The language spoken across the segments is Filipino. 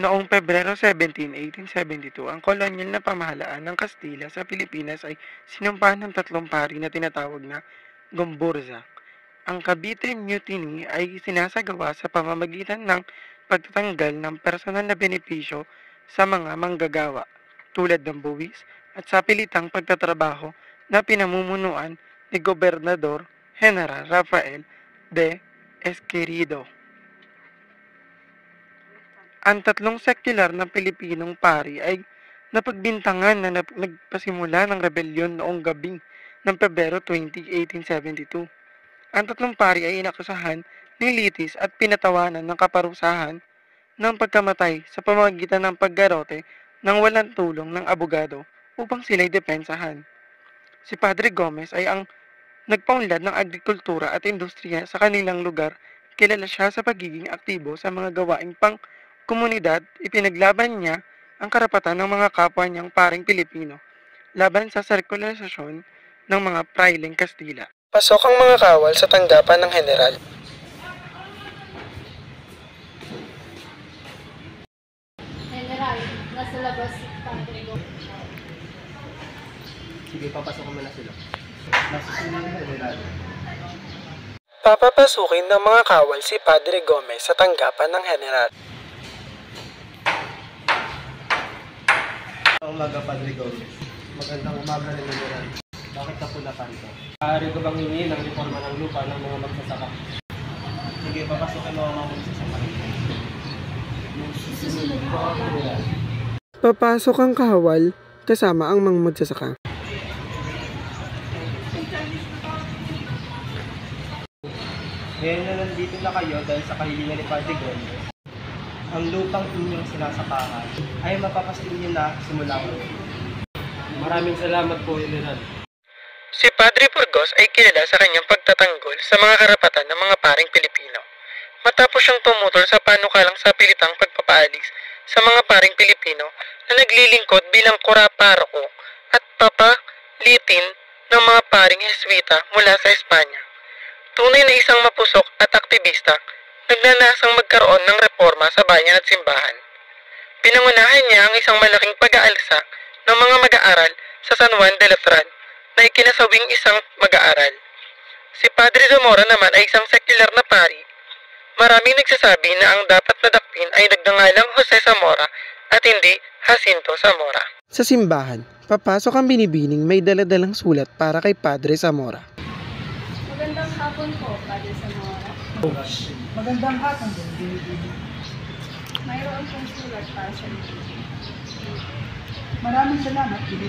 Noong Pebrero 17, 1872, ang kolonyal na pamahalaan ng Kastila sa Pilipinas ay sinumpahan ng tatlong pari na tinatawag na Gomburza. Ang Cavite Mutiny ay sinasagawa sa pamamagitan ng pagtatanggal ng personal na benepisyo sa mga manggagawa, tulad ng buwis at sapilitang pagtatrabaho na pinamumunuan ni Gobernador General Rafael de Esquerido. Ang tatlong sekular na Pilipinong pari ay napagbintangan na nagpasimula ng rebelyon noong gabi ng Pebrero 20, 1872. Ang tatlong pari ay inakusahan, nilitis at pinatawanan ng kaparusahan ng pagkamatay sa pamamagitan ng paggarote ng walang tulong ng abogado upang sila'y depensahan. Si Padre Gomez ay ang nagpaunlad ng agrikultura at industriya sa kanilang lugar. Kilala siya sa pagiging aktibo sa mga gawaing komunidad. Ipinaglaban niya ang karapatan ng mga kapwa niyang paring Pilipino laban sa sirkularisasyon ng mga praileng Kastila. Pasok ang mga kawal sa tanggapan ng General. General, nasa labas si Padre Gomez. Sige, papasok mo na sila. Nasusunod ni General. Papapasukin ng mga kawal si Padre Gomez sa tanggapan ng General. Umaga, Padre Gomez. Magandang umaga rin, General. Bakit napulakan ka? Maaari ko bang hingin ang reforma ng lupa ng mga magsasaka? Sige, papasukin mo ang mga magsasaka. Susunod po ako. Papasok ang kawal kasama ang mga magsasaka. Ngayon na nandito na kayo dahil sa kahilingan ni Padre Gomez, ang lupang inyong sinasakahan ay mapapastin niyo na simula ngayon. Maraming salamat po, General. Si Padre Burgos ay kilala sa kanyang pagtatanggol sa mga karapatan ng mga paring Pilipino. Matapos siyang tumutol sa panukalang sapilitang pagpapaalis sa mga paring Pilipino na naglilingkod bilang kora-paroko at papalitin ng mga paring Heswita mula sa Espanya. Tunay na isang mapusok at aktivista, nagnanasang magkaroon ng reforma sa bayan at simbahan. Pinangunahan niya ang isang malaking pag-aalsa ng mga mag-aaral sa San Juan de Latran na ikinasawing isang mag-aaral. Si Padre Zamora naman ay isang sekular na pari. Maraming nagsasabi na ang dapat nadakpin ay nagngangalang Jose Zamora at hindi Jacinto Zamora. Sa simbahan, papasok ang binibining may daladalang sulat para kay Padre Zamora. Magandang hapon po, Padre Zamora. Magandang hapon din, binibining. Mayroon pong sulat para sa inyo. Maraming salamat, binibining.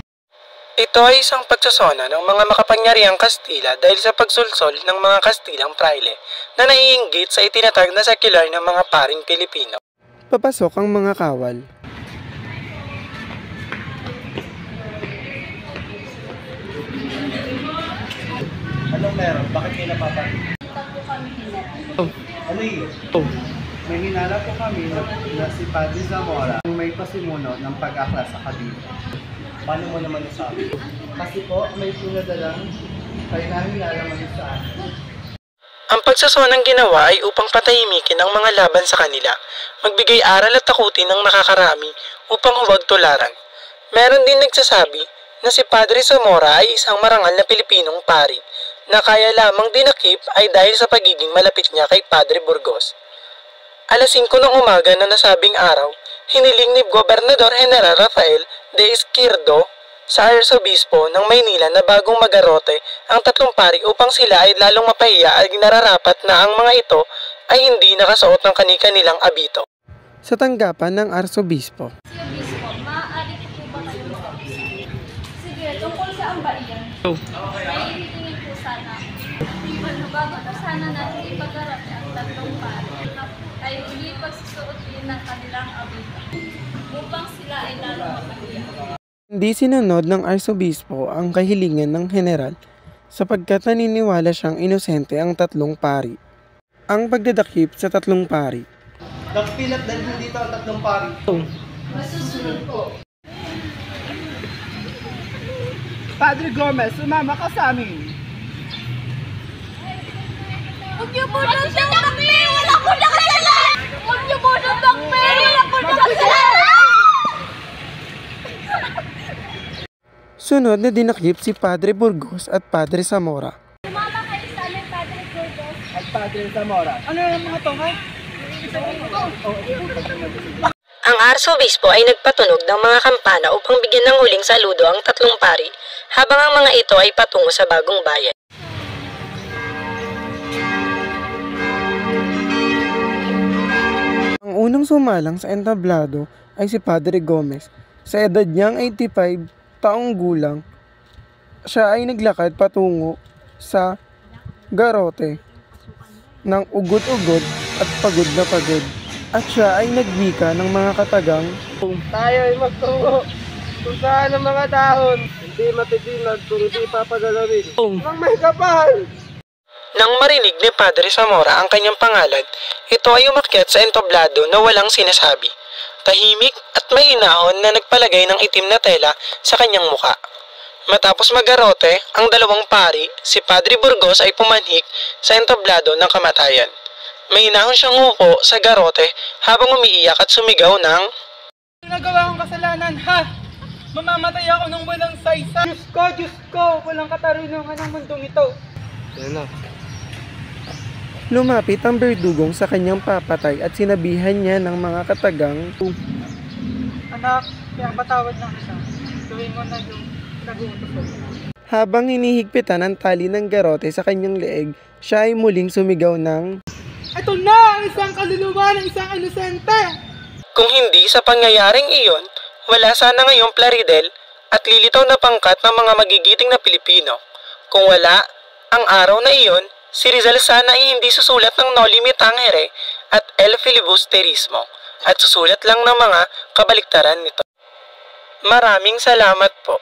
Ito ay isang pagsasona ng mga makapangyarihang Kastila dahil sa pagsulsol ng mga Kastilang praile na naiinggit sa itinatag na sekular ng mga paring Pilipino. Papasok ang mga kawal. Anong meron? Bakit kayo napapalit? Kita po kami hinat. Ano yun? May hinala po kami na si Padre Zamora ang may pasimuno ng pag-akla sa Cavite. Paano mo naman nasabi? Kasi po may pinadalang kay nahinala mo sa akin. Ang pagsasonang ginawa ay upang patahimikin ang mga laban sa kanila, magbigay aral at takutin ng nakakarami upang huwag tularan. Meron din nagsasabi na si Padre Zamora ay isang marangal na Pilipinong pari na kaya lamang dinakip ay dahil sa pagiging malapit niya kay Padre Burgos. Alas 5 ng umaga na nasabing araw, hiniling ni Gobernador General Rafael de Esquerdo sa Arsobispo ng Maynila na bagong magarote ang tatlong pari upang sila ay lalong mapahiya at nararapat na ang mga ito ay hindi nakasuot ng kani-kanilang abito. Sa tanggapan ng Arsobispo. Si Obispo, maaari po ba kayo mag-usap? Sige, tungkol sa ambaiyan. May hitingin po sana. Bago po sana natin ipag-arate ang tatlong pari ay hindi pagsusuotin ng kanilang abito upang sila ay lalong mapahiya. Hindi sinunod ng Arsobispo ang kahilingan ng General sapagkat naniniwala siyang inosente ang tatlong pari. Ang pagdadakip sa tatlong pari. Nagpilat dahil dito ang tatlong pari. Masusunod po. Padre Gomez, sumama ka sa amin. Huwag niyo po nang dakpin! Wala po nakasalanan! Huwag niyo po nang dakpin! Wala po nakasalanan! Sunod na dinakip si Padre Burgos at Padre Zamora. Sumama kayo sa amin, Padre Burgos. At Padre Zamora. Ano yung mga to, ha? Ang arsobispo ay nagpatunog ng mga kampana upang bigyan ng huling saludo ang tatlong pari, habang ang mga ito ay patungo sa bagong bayan. Ang unang sumalang sa entablado ay si Padre Gomez. Sa edad niyang 85 taong gulang, siya ay naglakad patungo sa garote ng ugod-ugod at pagod na pagod. At siya ay nagwika ng mga katagang, Tayo ay magtungo kung saan ang mga dahon hindi matitinag kung hindi papagalawin. Nang may kapal! Nang marinig ni Padre Zamora ang kanyang pangalan, ito ay umakyat sa entablado na walang sinasabi. Tahimik at mahinahon na nagpalagay ng itim na tela sa kanyang muka. Matapos magarote, ang dalawang pari, si Padre Burgos ay pumanhik sa entablado ng kamatayan. Mahinahon siyang umupo sa garote habang umiiyak at sumigaw ng, Nagawa kong kasalanan, ha? Mamamatay ako ng walang saysa. Diyos ko, walang katarungan ng mundong ito. Yan na. lumapit ang berdugong sa kanyang papatay at sinabihan niya ng mga katagang, Anak, kaya patawad ng isa. Gawin mo na yung nag-uutos ko. Habang hinihigpitan ang tali ng garote sa kanyang leeg, siya ay muling sumigaw ng, Ito na ang isang kaluluwa ng isang inosente! kung hindi sa pangyayaring iyon, wala sana ngayong Plaridel at lilitaw na pangkat ng mga magigiting na Pilipino. Kung wala, ang araw na iyon, si Rizal sana ay hindi susulat ng Noli Me Tangere at El Filibusterismo at susulat lang ng mga kabaliktaran nito. Maraming salamat po.